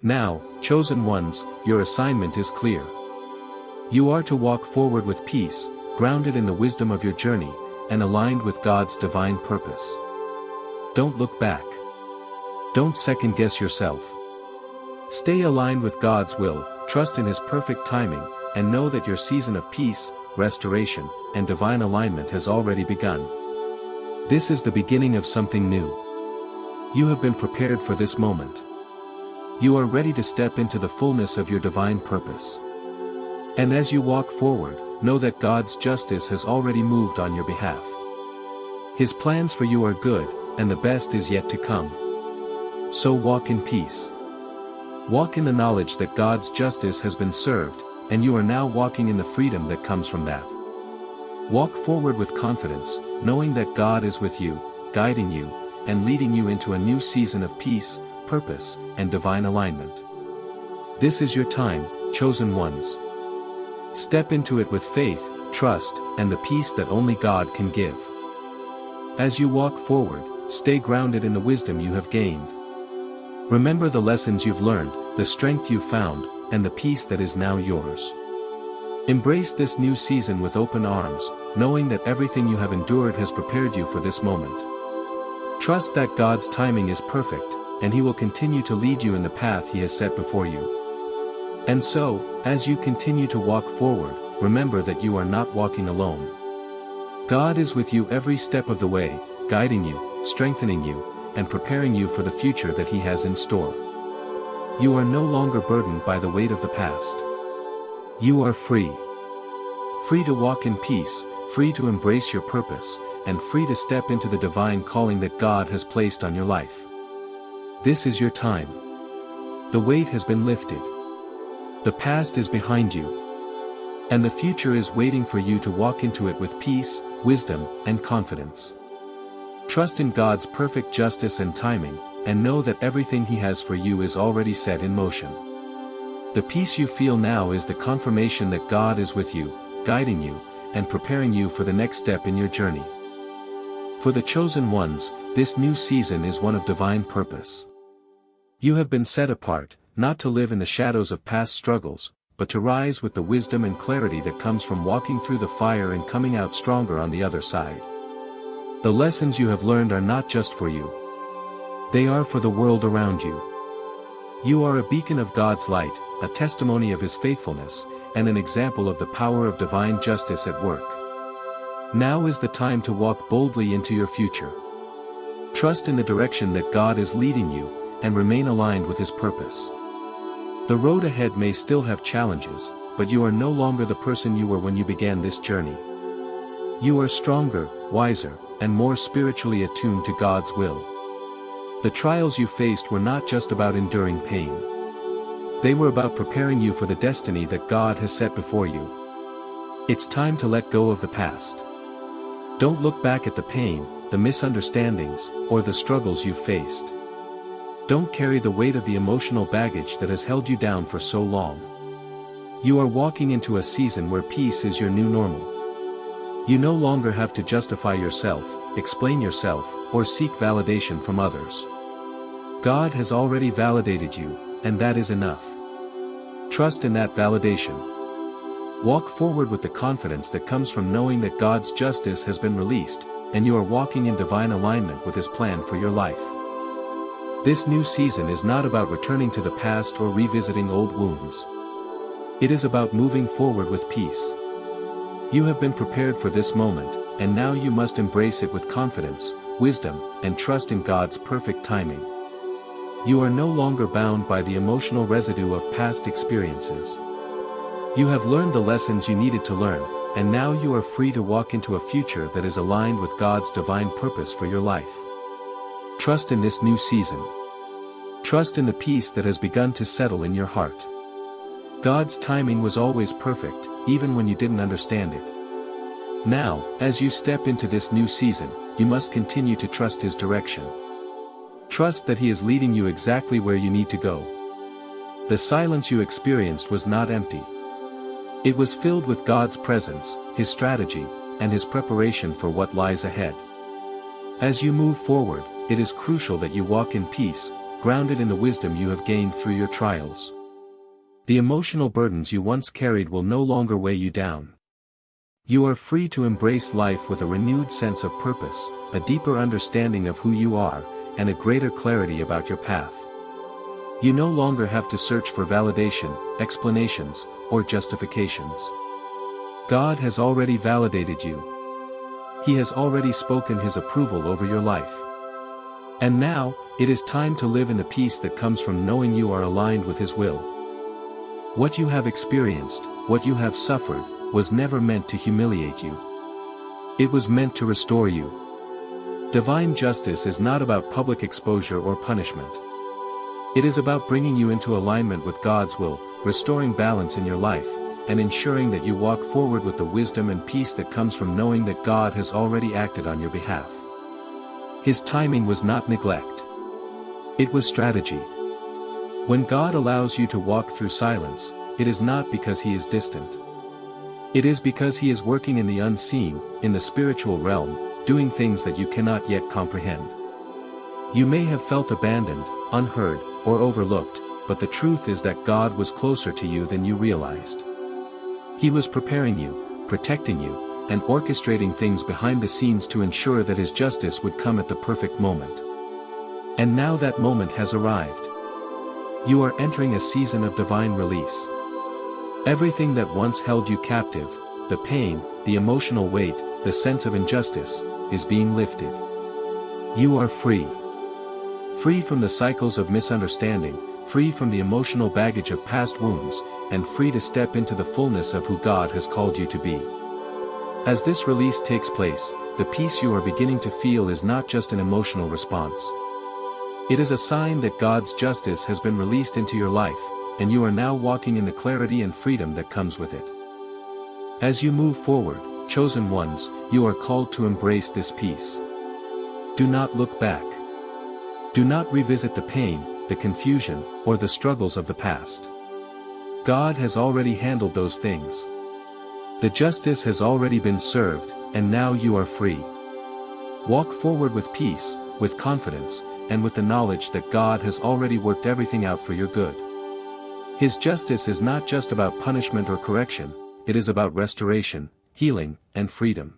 Now, chosen ones, your assignment is clear. You are to walk forward with peace, grounded in the wisdom of your journey, and aligned with God's divine purpose. Don't look back. Don't second-guess yourself. Stay aligned with God's will, trust in His perfect timing, and know that your season of peace, restoration, and divine alignment has already begun. This is the beginning of something new. You have been prepared for this moment. You are ready to step into the fullness of your divine purpose. And as you walk forward, know that God's justice has already moved on your behalf. His plans for you are good, and the best is yet to come. So walk in peace. Walk in the knowledge that God's justice has been served, and you are now walking in the freedom that comes from that. Walk forward with confidence, knowing that God is with you, guiding you, and leading you into a new season of peace, purpose, and divine alignment. This is your time, chosen ones. Step into it with faith, trust, and the peace that only God can give. As you walk forward, stay grounded in the wisdom you have gained. Remember the lessons you've learned, the strength you've found, and the peace that is now yours. Embrace this new season with open arms, knowing that everything you have endured has prepared you for this moment. Trust that God's timing is perfect, and He will continue to lead you in the path He has set before you. And so, as you continue to walk forward, remember that you are not walking alone. God is with you every step of the way, guiding you, strengthening you, and preparing you for the future that He has in store. You are no longer burdened by the weight of the past. You are free. Free to walk in peace, free to embrace your purpose, and free to step into the divine calling that God has placed on your life. This is your time. The weight has been lifted. The past is behind you. And the future is waiting for you to walk into it with peace, wisdom, and confidence. Trust in God's perfect justice and timing, and know that everything He has for you is already set in motion. The peace you feel now is the confirmation that God is with you, guiding you, and preparing you for the next step in your journey. For the chosen ones, this new season is one of divine purpose. You have been set apart, not to live in the shadows of past struggles, but to rise with the wisdom and clarity that comes from walking through the fire and coming out stronger on the other side. The lessons you have learned are not just for you. They are for the world around you. You are a beacon of God's light, a testimony of His faithfulness, and an example of the power of divine justice at work. Now is the time to walk boldly into your future. Trust in the direction that God is leading you, and remain aligned with His purpose. The road ahead may still have challenges, but you are no longer the person you were when you began this journey. You are stronger, wiser, and more spiritually attuned to God's will. The trials you faced were not just about enduring pain. They were about preparing you for the destiny that God has set before you. It's time to let go of the past. Don't look back at the pain, the misunderstandings, or the struggles you've faced. Don't carry the weight of the emotional baggage that has held you down for so long. You are walking into a season where peace is your new normal. You no longer have to justify yourself, explain yourself, or seek validation from others. God has already validated you, and that is enough. Trust in that validation. Walk forward with the confidence that comes from knowing that God's justice has been released, and you are walking in divine alignment with His plan for your life. This new season is not about returning to the past or revisiting old wounds. It is about moving forward with peace. You have been prepared for this moment, and now you must embrace it with confidence, wisdom, and trust in God's perfect timing. You are no longer bound by the emotional residue of past experiences. You have learned the lessons you needed to learn, and now you are free to walk into a future that is aligned with God's divine purpose for your life. Trust in this new season. Trust in the peace that has begun to settle in your heart. God's timing was always perfect, even when you didn't understand it. Now, as you step into this new season, you must continue to trust His direction. Trust that He is leading you exactly where you need to go. The silence you experienced was not empty. It was filled with God's presence, His strategy, and His preparation for what lies ahead. As you move forward, it is crucial that you walk in peace, grounded in the wisdom you have gained through your trials. The emotional burdens you once carried will no longer weigh you down. You are free to embrace life with a renewed sense of purpose, a deeper understanding of who you are, and a greater clarity about your path. You no longer have to search for validation, explanations, or justifications. God has already validated you. He has already spoken His approval over your life. And now, it is time to live in the peace that comes from knowing you are aligned with His will. What you have experienced, what you have suffered, was never meant to humiliate you. It was meant to restore you. Divine justice is not about public exposure or punishment. It is about bringing you into alignment with God's will, restoring balance in your life, and ensuring that you walk forward with the wisdom and peace that comes from knowing that God has already acted on your behalf. His timing was not neglect. It was strategy. When God allows you to walk through silence, it is not because He is distant. It is because He is working in the unseen, in the spiritual realm, doing things that you cannot yet comprehend. You may have felt abandoned, unheard, or overlooked, but the truth is that God was closer to you than you realized. He was preparing you, protecting you, and orchestrating things behind the scenes to ensure that His justice would come at the perfect moment. And now that moment has arrived. You are entering a season of divine release. Everything that once held you captive, the pain, the emotional weight, the sense of injustice, is being lifted. You are free. Free from the cycles of misunderstanding, free from the emotional baggage of past wounds, and free to step into the fullness of who God has called you to be. As this release takes place, the peace you are beginning to feel is not just an emotional response. It is a sign that God's justice has been released into your life, and you are now walking in the clarity and freedom that comes with it. As you move forward, chosen ones, you are called to embrace this peace. Do not look back. Do not revisit the pain, the confusion, or the struggles of the past. God has already handled those things. The justice has already been served, and now you are free. Walk forward with peace, with confidence, and with the knowledge that God has already worked everything out for your good. His justice is not just about punishment or correction, it is about restoration, healing, and freedom.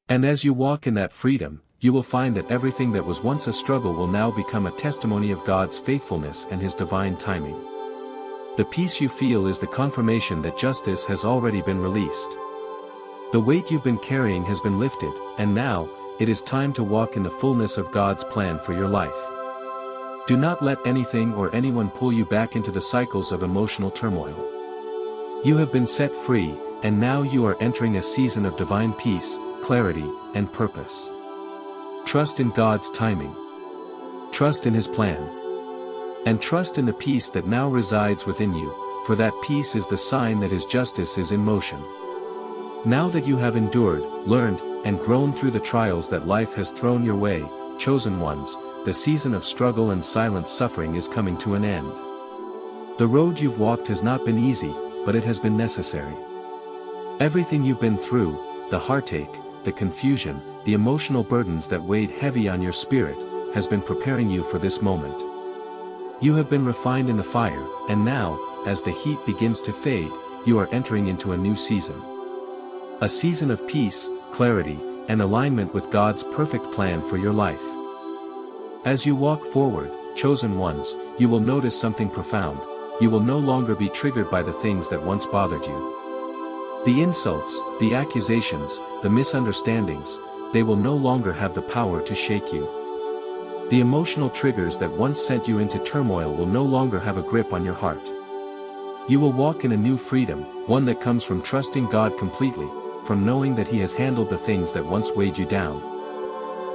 And as you walk in that freedom, you will find that everything that was once a struggle will now become a testimony of God's faithfulness and His divine timing. The peace you feel is the confirmation that justice has already been released. The weight you've been carrying has been lifted, and now, it is time to walk in the fullness of God's plan for your life. Do not let anything or anyone pull you back into the cycles of emotional turmoil. You have been set free, and now you are entering a season of divine peace, clarity, and purpose. Trust in God's timing. Trust in His plan. And trust in the peace that now resides within you, for that peace is the sign that His justice is in motion. Now that you have endured, learned, and grown through the trials that life has thrown your way, chosen ones, the season of struggle and silent suffering is coming to an end. The road you've walked has not been easy, but it has been necessary. Everything you've been through, the heartache, the confusion, the emotional burdens that weighed heavy on your spirit, has been preparing you for this moment. You have been refined in the fire, and now, as the heat begins to fade, you are entering into a new season. A season of peace, clarity, and alignment with God's perfect plan for your life. As you walk forward, chosen ones, you will notice something profound. You will no longer be triggered by the things that once bothered you. The insults, the accusations, the misunderstandings, they will no longer have the power to shake you. The emotional triggers that once sent you into turmoil will no longer have a grip on your heart. You will walk in a new freedom, one that comes from trusting God completely, from knowing that He has handled the things that once weighed you down.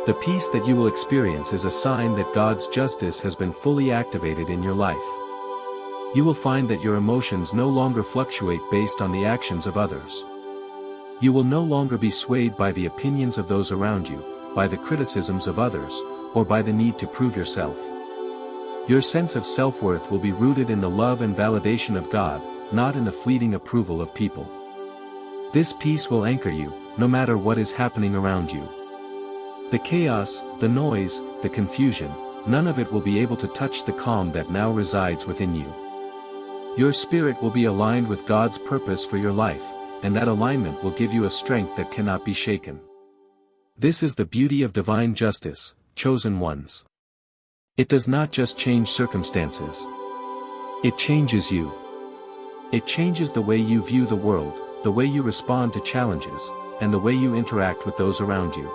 The peace that you will experience is a sign that God's justice has been fully activated in your life. You will find that your emotions no longer fluctuate based on the actions of others. You will no longer be swayed by the opinions of those around you, by the criticisms of others, or by the need to prove yourself. Your sense of self-worth will be rooted in the love and validation of God, not in the fleeting approval of people. This peace will anchor you, no matter what is happening around you. The chaos, the noise, the confusion, none of it will be able to touch the calm that now resides within you. Your spirit will be aligned with God's purpose for your life, and that alignment will give you a strength that cannot be shaken. This is the beauty of divine justice, chosen ones. It does not just change circumstances. It changes you. It changes the way you view the world, the way you respond to challenges, and the way you interact with those around you.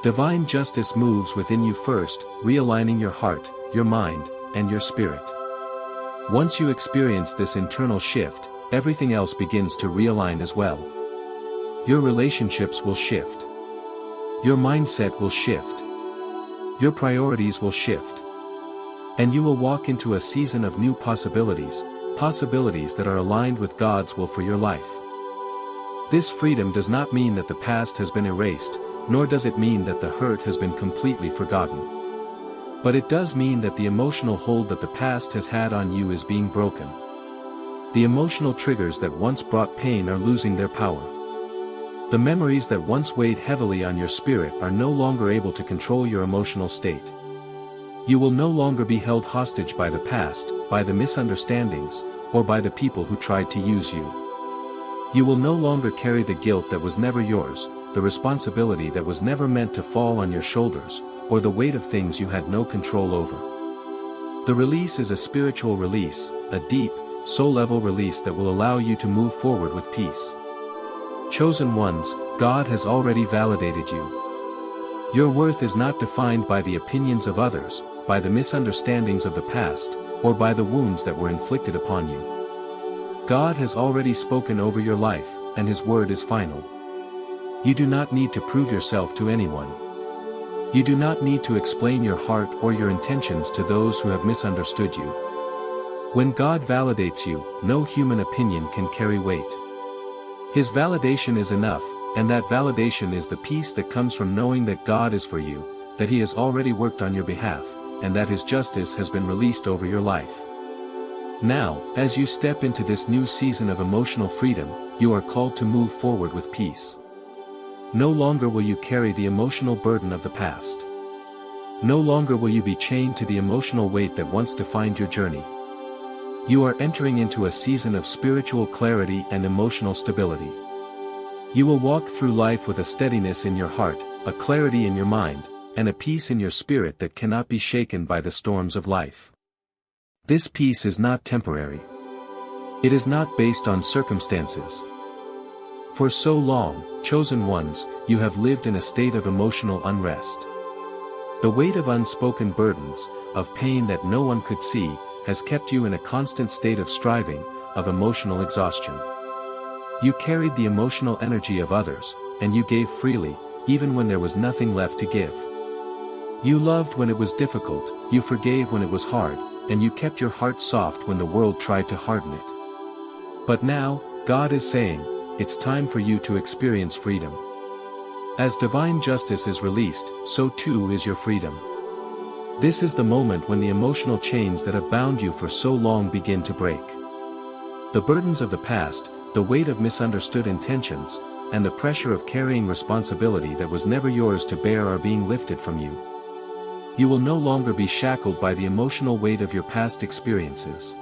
Divine justice moves within you first, realigning your heart, your mind, and your spirit. Once you experience this internal shift, everything else begins to realign as well. Your relationships will shift. Your mindset will shift. Your priorities will shift. And you will walk into a season of new possibilities, possibilities that are aligned with God's will for your life. This freedom does not mean that the past has been erased, nor does it mean that the hurt has been completely forgotten. But it does mean that the emotional hold that the past has had on you is being broken. The emotional triggers that once brought pain are losing their power. The memories that once weighed heavily on your spirit are no longer able to control your emotional state. You will no longer be held hostage by the past, by the misunderstandings, or by the people who tried to use you. You will no longer carry the guilt that was never yours, the responsibility that was never meant to fall on your shoulders, or the weight of things you had no control over. The release is a spiritual release, a deep, soul-level release that will allow you to move forward with peace. Chosen ones, God has already validated you. Your worth is not defined by the opinions of others, by the misunderstandings of the past, or by the wounds that were inflicted upon you. God has already spoken over your life, and His word is final. You do not need to prove yourself to anyone. You do not need to explain your heart or your intentions to those who have misunderstood you. When God validates you, no human opinion can carry weight. His validation is enough, and that validation is the peace that comes from knowing that God is for you, that He has already worked on your behalf, and that His justice has been released over your life. Now, as you step into this new season of emotional freedom, you are called to move forward with peace. No longer will you carry the emotional burden of the past. No longer will you be chained to the emotional weight that once defined your journey. You are entering into a season of spiritual clarity and emotional stability. You will walk through life with a steadiness in your heart, a clarity in your mind, and a peace in your spirit that cannot be shaken by the storms of life. This peace is not temporary. It is not based on circumstances. For so long, chosen ones, you have lived in a state of emotional unrest. The weight of unspoken burdens, of pain that no one could see, has kept you in a constant state of striving, of emotional exhaustion. You carried the emotional energy of others, and you gave freely, even when there was nothing left to give. You loved when it was difficult, you forgave when it was hard, and you kept your heart soft when the world tried to harden it. But now, God is saying, it's time for you to experience freedom. As divine justice is released, so too is your freedom. This is the moment when the emotional chains that have bound you for so long begin to break. The burdens of the past, the weight of misunderstood intentions, and the pressure of carrying responsibility that was never yours to bear are being lifted from you. You will no longer be shackled by the emotional weight of your past experiences.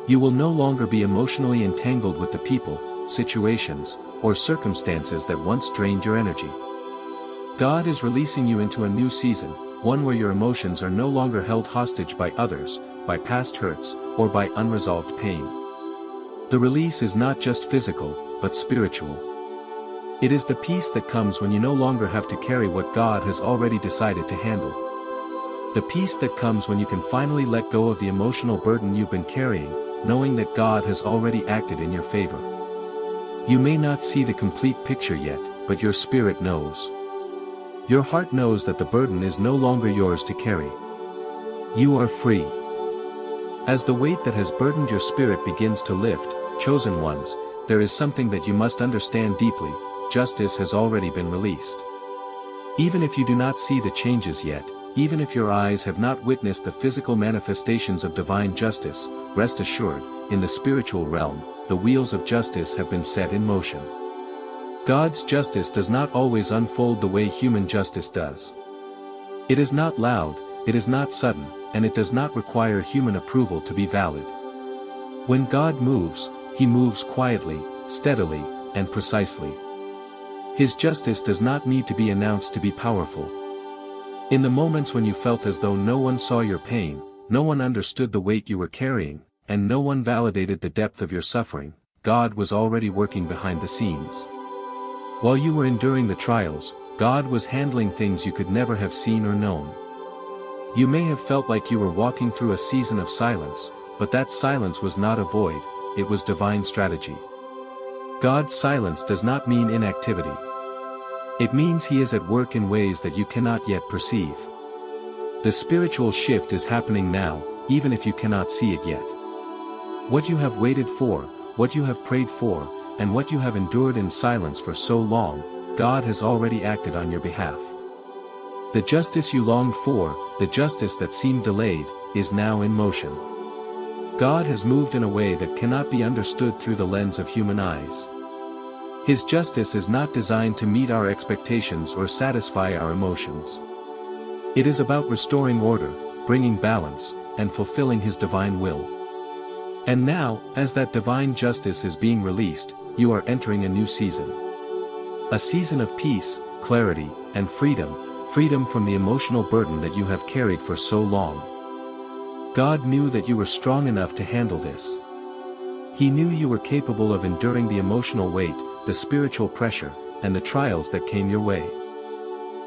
You will no longer be emotionally entangled with the people, situations, or circumstances that once drained your energy. God is releasing you into a new season, one where your emotions are no longer held hostage by others, by past hurts, or by unresolved pain. The release is not just physical, but spiritual. It is the peace that comes when you no longer have to carry what God has already decided to handle. The peace that comes when you can finally let go of the emotional burden you've been carrying, knowing that God has already acted in your favor. You may not see the complete picture yet, but your spirit knows. Your heart knows that the burden is no longer yours to carry. You are free. As the weight that has burdened your spirit begins to lift, chosen ones, there is something that you must understand deeply: justice has already been released. Even if you do not see the changes yet, even if your eyes have not witnessed the physical manifestations of divine justice, rest assured, in the spiritual realm, the wheels of justice have been set in motion. God's justice does not always unfold the way human justice does. It is not loud, it is not sudden, and it does not require human approval to be valid. When God moves, he moves quietly, steadily, and precisely. His justice does not need to be announced to be powerful. In the moments when you felt as though no one saw your pain, no one understood the weight you were carrying, and no one validated the depth of your suffering, God was already working behind the scenes. While you were enduring the trials, God was handling things you could never have seen or known. You may have felt like you were walking through a season of silence, but that silence was not a void, it was divine strategy. God's silence does not mean inactivity. It means he is at work in ways that you cannot yet perceive. The spiritual shift is happening now, even if you cannot see it yet. What you have waited for, what you have prayed for, and what you have endured in silence for so long, God has already acted on your behalf. The justice you longed for, the justice that seemed delayed, is now in motion. God has moved in a way that cannot be understood through the lens of human eyes. His justice is not designed to meet our expectations or satisfy our emotions. It is about restoring order, bringing balance, and fulfilling his divine will. And now, as that divine justice is being released, you are entering a new season. A season of peace, clarity, and freedom from the emotional burden that you have carried for so long. God knew that you were strong enough to handle this. He knew you were capable of enduring the emotional weight, the spiritual pressure, and the trials that came your way.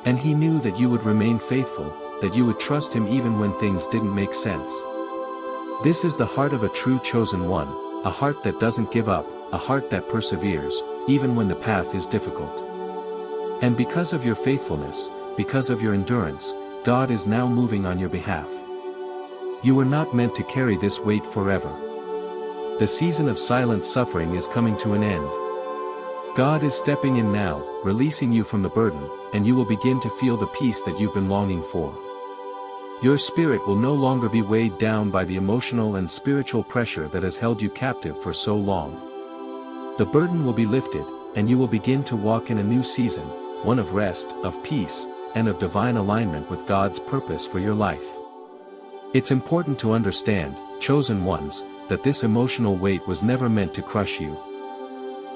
And he knew that you would remain faithful, that you would trust him even when things didn't make sense. This is the heart of a true chosen one, a heart that doesn't give up, a heart that perseveres, even when the path is difficult. And because of your faithfulness, because of your endurance, God is now moving on your behalf. You were not meant to carry this weight forever. The season of silent suffering is coming to an end. God is stepping in now, releasing you from the burden, and you will begin to feel the peace that you've been longing for. Your spirit will no longer be weighed down by the emotional and spiritual pressure that has held you captive for so long. The burden will be lifted, and you will begin to walk in a new season, one of rest, of peace, and of divine alignment with God's purpose for your life. It's important to understand, chosen ones, that this emotional weight was never meant to crush you.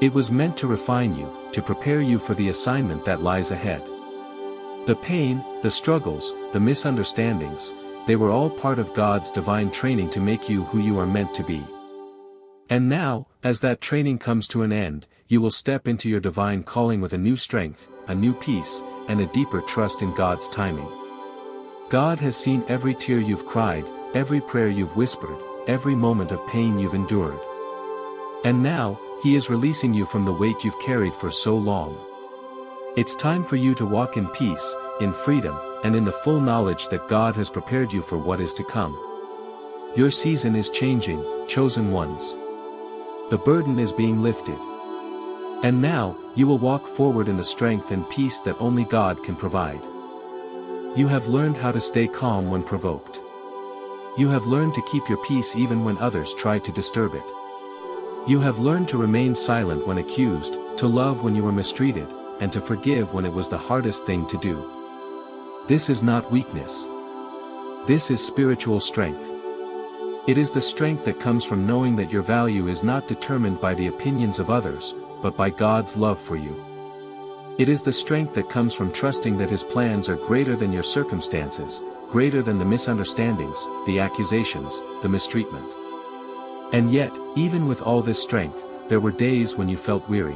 It was meant to refine you, to prepare you for the assignment that lies ahead. The pain, the struggles, the misunderstandings, they were all part of God's divine training to make you who you are meant to be. And now, as that training comes to an end, you will step into your divine calling with a new strength, a new peace, and a deeper trust in God's timing. God has seen every tear you've cried, every prayer you've whispered, every moment of pain you've endured. And now, he is releasing you from the weight you've carried for so long. It's time for you to walk in peace, in freedom, and in the full knowledge that God has prepared you for what is to come. Your season is changing, chosen ones. The burden is being lifted. And now, you will walk forward in the strength and peace that only God can provide. You have learned how to stay calm when provoked. You have learned to keep your peace even when others try to disturb it. You have learned to remain silent when accused, to love when you were mistreated, and to forgive when it was the hardest thing to do. This is not weakness. This is spiritual strength. It is the strength that comes from knowing that your value is not determined by the opinions of others, but by God's love for you. It is the strength that comes from trusting that his plans are greater than your circumstances, greater than the misunderstandings, the accusations, the mistreatment. And yet, even with all this strength, there were days when you felt weary.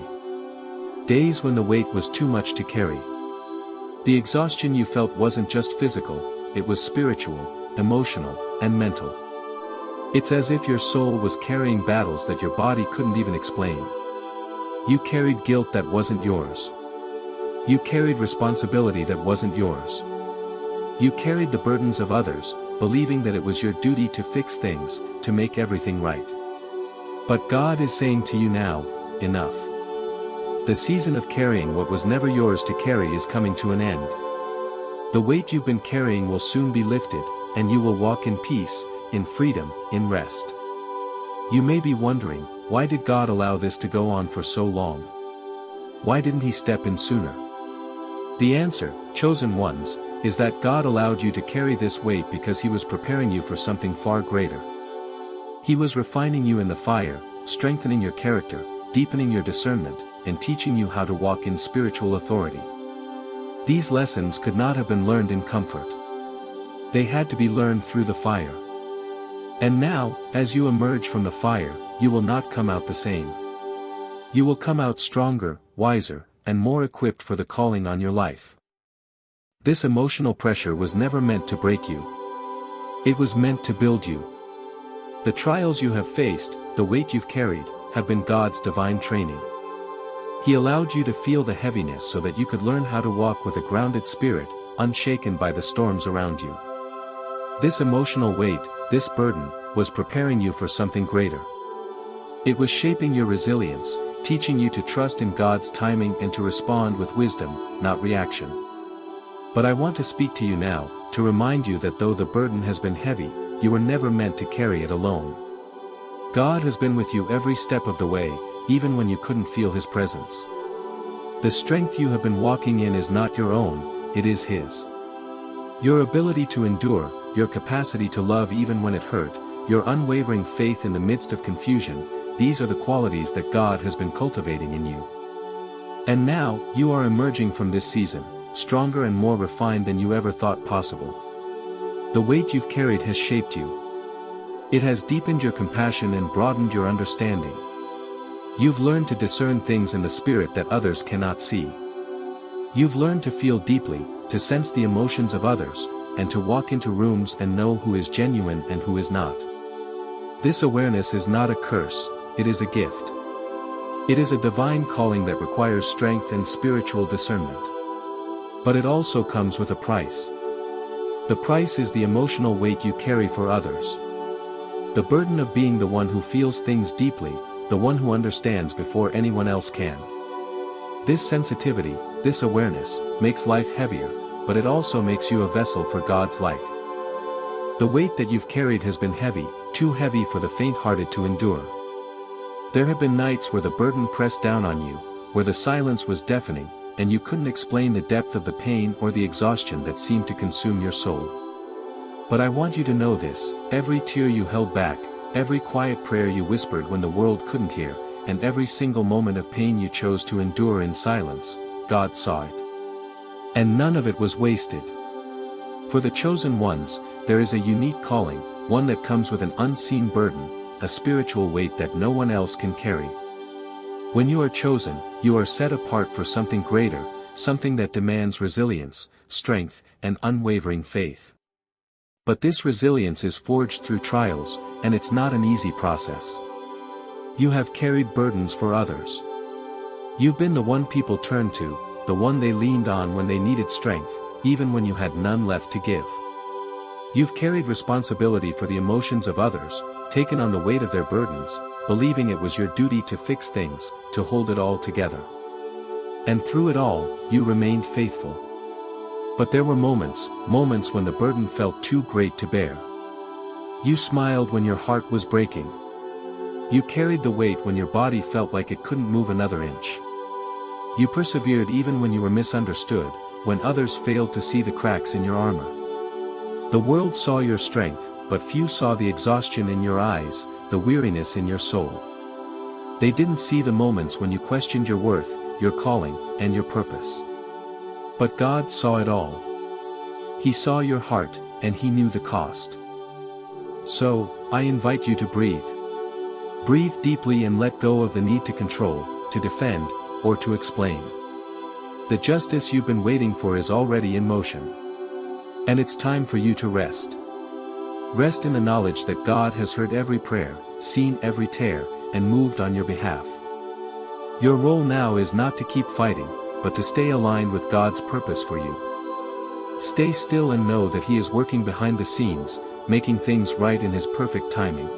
Days when the weight was too much to carry. The exhaustion you felt wasn't just physical, it was spiritual, emotional, and mental. It's as if your soul was carrying battles that your body couldn't even explain. You carried guilt that wasn't yours. You carried responsibility that wasn't yours. You carried the burdens of others, believing that it was your duty to fix things, to make everything right. But God is saying to you now, enough. The season of carrying what was never yours to carry is coming to an end. The weight you've been carrying will soon be lifted, and you will walk in peace, in freedom, in rest. You may be wondering, why did God allow this to go on for so long? Why didn't he step in sooner? The answer, chosen ones, is that God allowed you to carry this weight because He was preparing you for something far greater. He was refining you in the fire, strengthening your character, deepening your discernment, and teaching you how to walk in spiritual authority. These lessons could not have been learned in comfort. They had to be learned through the fire. And now, as you emerge from the fire, you will not come out the same. You will come out stronger, wiser, and more equipped for the calling on your life. This emotional pressure was never meant to break you. It was meant to build you. The trials you have faced, the weight you've carried, have been God's divine training. He allowed you to feel the heaviness so that you could learn how to walk with a grounded spirit, unshaken by the storms around you. This emotional weight, this burden, was preparing you for something greater. It was shaping your resilience, teaching you to trust in God's timing and to respond with wisdom, not reaction. But I want to speak to you now, to remind you that though the burden has been heavy, you were never meant to carry it alone. God has been with you every step of the way, even when you couldn't feel His presence. The strength you have been walking in is not your own, it is His. Your ability to endure, your capacity to love even when it hurt, your unwavering faith in the midst of confusion, these are the qualities that God has been cultivating in you. And now, you are emerging from this season, stronger and more refined than you ever thought possible. The weight you've carried has shaped you. It has deepened your compassion and broadened your understanding. You've learned to discern things in the spirit that others cannot see. You've learned to feel deeply, to sense the emotions of others, and to walk into rooms and know who is genuine and who is not. This awareness is not a curse, it is a gift. It is a divine calling that requires strength and spiritual discernment. But it also comes with a price. The price is the emotional weight you carry for others. The burden of being the one who feels things deeply, the one who understands before anyone else can. This sensitivity, this awareness, makes life heavier, but it also makes you a vessel for God's light. The weight that you've carried has been heavy, too heavy for the faint-hearted to endure. There have been nights where the burden pressed down on you, where the silence was deafening, and you couldn't explain the depth of the pain or the exhaustion that seemed to consume your soul. But I want you to know this: every tear you held back, every quiet prayer you whispered when the world couldn't hear, and every single moment of pain you chose to endure in silence, God saw it. And none of it was wasted. For the chosen ones, there is a unique calling, one that comes with an unseen burden, a spiritual weight that no one else can carry. When you are chosen, you are set apart for something greater, something that demands resilience, strength, and unwavering faith. But this resilience is forged through trials, and it's not an easy process. You have carried burdens for others. You've been the one people turned to, the one they leaned on when they needed strength, even when you had none left to give. You've carried responsibility for the emotions of others, taken on the weight of their burdens, believing it was your duty to fix things, to hold it all together. And through it all, you remained faithful. But there were moments when the burden felt too great to bear. You smiled when your heart was breaking. You carried the weight when your body felt like it couldn't move another inch. You persevered even when you were misunderstood, when others failed to see the cracks in your armor. The world saw your strength, but few saw the exhaustion in your eyes, the weariness in your soul. They didn't see the moments when you questioned your worth, your calling, and your purpose. But God saw it all. He saw your heart, and He knew the cost. So, I invite you to breathe. Breathe deeply and let go of the need to control, to defend, or to explain. The justice you've been waiting for is already in motion. And it's time for you to rest. Rest in the knowledge that God has heard every prayer, seen every tear, and moved on your behalf. Your role now is not to keep fighting, but to stay aligned with God's purpose for you. Stay still and know that He is working behind the scenes, making things right in His perfect timing.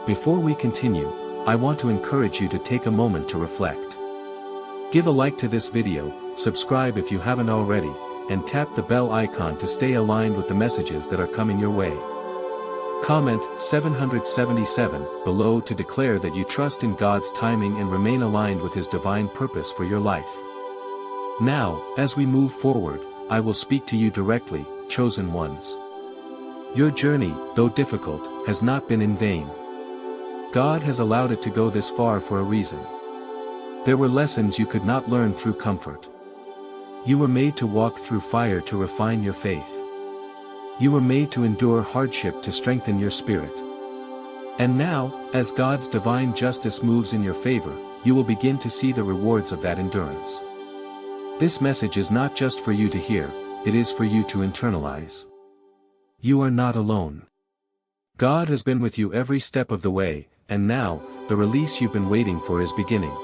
Before we continue, I want to encourage you to take a moment to reflect. Give a like to this video, subscribe if you haven't already, and tap the bell icon to stay aligned with the messages that are coming your way. Comment 777 below to declare that you trust in God's timing and remain aligned with His divine purpose for your life. Now, as we move forward, I will speak to you directly, chosen ones. Your journey, though difficult, has not been in vain. God has allowed it to go this far for a reason. There were lessons you could not learn through comfort. You were made to walk through fire to refine your faith. You were made to endure hardship to strengthen your spirit. And now, as God's divine justice moves in your favor, you will begin to see the rewards of that endurance. This message is not just for you to hear, it is for you to internalize. You are not alone. God has been with you every step of the way, and now, the release you've been waiting for is beginning.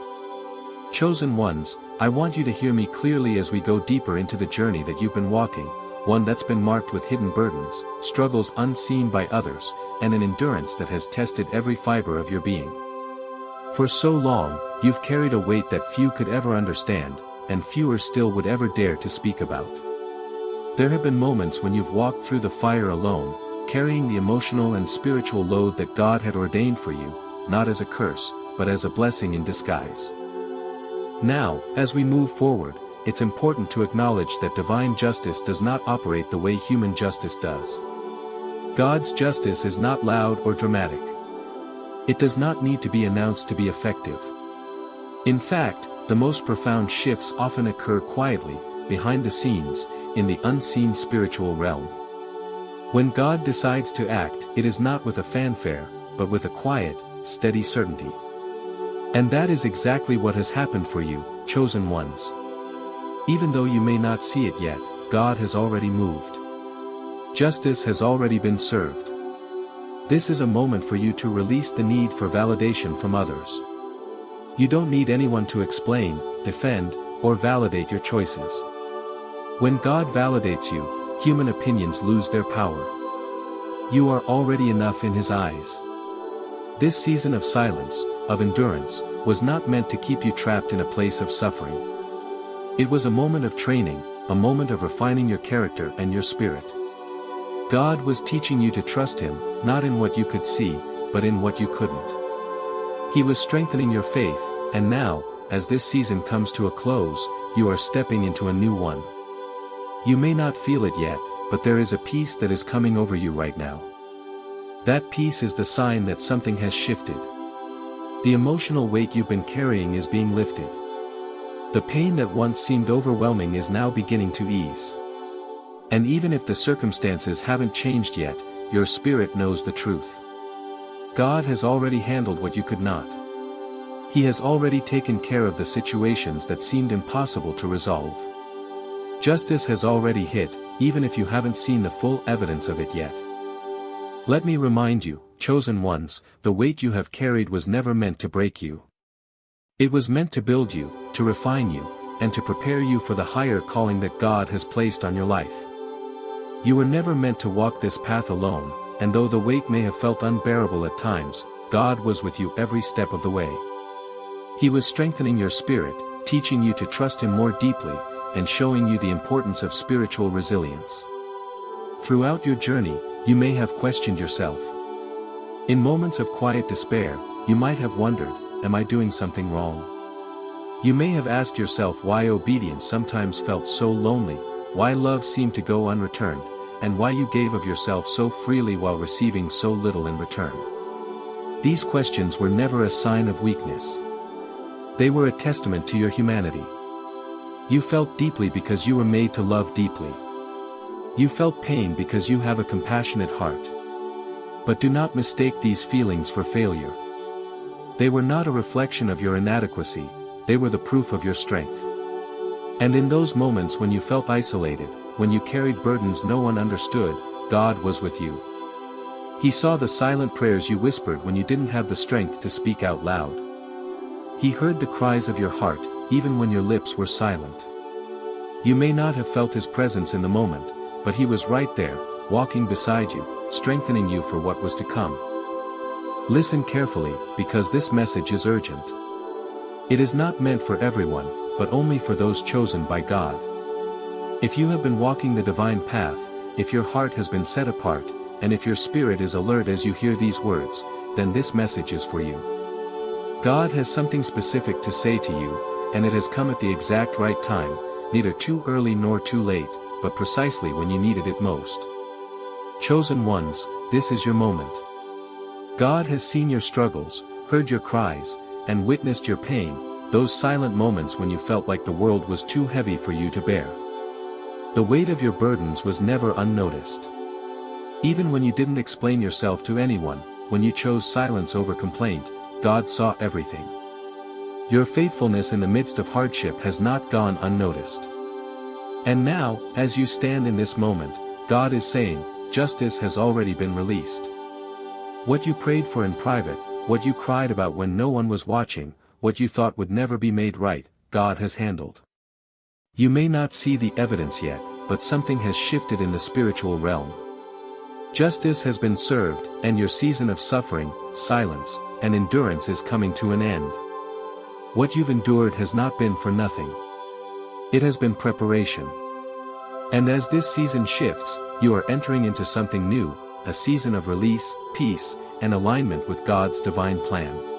Chosen ones, I want you to hear me clearly as we go deeper into the journey that you've been walking, one that's been marked with hidden burdens, struggles unseen by others, and an endurance that has tested every fiber of your being. For so long, you've carried a weight that few could ever understand, and fewer still would ever dare to speak about. There have been moments when you've walked through the fire alone, carrying the emotional and spiritual load that God had ordained for you, not as a curse, but as a blessing in disguise. Now, as we move forward, it's important to acknowledge that divine justice does not operate the way human justice does. God's justice is not loud or dramatic. It does not need to be announced to be effective. In fact, the most profound shifts often occur quietly, behind the scenes, in the unseen spiritual realm. When God decides to act, it is not with a fanfare, but with a quiet, steady certainty. And that is exactly what has happened for you, chosen ones. Even though you may not see it yet, God has already moved. Justice has already been served. This is a moment for you to release the need for validation from others. You don't need anyone to explain, defend, or validate your choices. When God validates you, human opinions lose their power. You are already enough in His eyes. This season of silence, of endurance, was not meant to keep you trapped in a place of suffering. It was a moment of training, a moment of refining your character and your spirit. God was teaching you to trust Him, not in what you could see, but in what you couldn't. He was strengthening your faith, and now, as this season comes to a close, you are stepping into a new one. You may not feel it yet, but there is a peace that is coming over you right now. That peace is the sign that something has shifted. The emotional weight you've been carrying is being lifted. The pain that once seemed overwhelming is now beginning to ease. And even if the circumstances haven't changed yet, your spirit knows the truth. God has already handled what you could not. He has already taken care of the situations that seemed impossible to resolve. Justice has already hit, even if you haven't seen the full evidence of it yet. Let me remind you, chosen ones, the weight you have carried was never meant to break you. It was meant to build you, to refine you, and to prepare you for the higher calling that God has placed on your life. You were never meant to walk this path alone, and though the weight may have felt unbearable at times, God was with you every step of the way. He was strengthening your spirit, teaching you to trust Him more deeply, and showing you the importance of spiritual resilience. Throughout your journey, you may have questioned yourself. In moments of quiet despair, you might have wondered, am I doing something wrong? You may have asked yourself why obedience sometimes felt so lonely, why love seemed to go unreturned, and why you gave of yourself so freely while receiving so little in return. These questions were never a sign of weakness. They were a testament to your humanity. You felt deeply because you were made to love deeply. You felt pain because you have a compassionate heart. But do not mistake these feelings for failure. They were not a reflection of your inadequacy, they were the proof of your strength. And in those moments when you felt isolated, when you carried burdens no one understood, God was with you. He saw the silent prayers you whispered when you didn't have the strength to speak out loud. He heard the cries of your heart, even when your lips were silent. You may not have felt His presence in the moment, but He was right there, walking beside you, strengthening you for what was to come. Listen carefully, because this message is urgent. It is not meant for everyone, but only for those chosen by God. If you have been walking the divine path, if your heart has been set apart, and if your spirit is alert as you hear these words, then this message is for you. God has something specific to say to you, and it has come at the exact right time, neither too early nor too late, but precisely when you needed it most. Chosen ones, this is your moment. God has seen your struggles, heard your cries, and witnessed your pain, those silent moments when you felt like the world was too heavy for you to bear. The weight of your burdens was never unnoticed. Even when you didn't explain yourself to anyone, when you chose silence over complaint, God saw everything. Your faithfulness in the midst of hardship has not gone unnoticed. And now, as you stand in this moment, God is saying, justice has already been released. What you prayed for in private, what you cried about when no one was watching, what you thought would never be made right, God has handled. You may not see the evidence yet, but something has shifted in the spiritual realm. Justice has been served, and your season of suffering, silence, and endurance is coming to an end. What you've endured has not been for nothing. It has been preparation. And as this season shifts, you are entering into something new, a season of release, peace, and alignment with God's divine plan.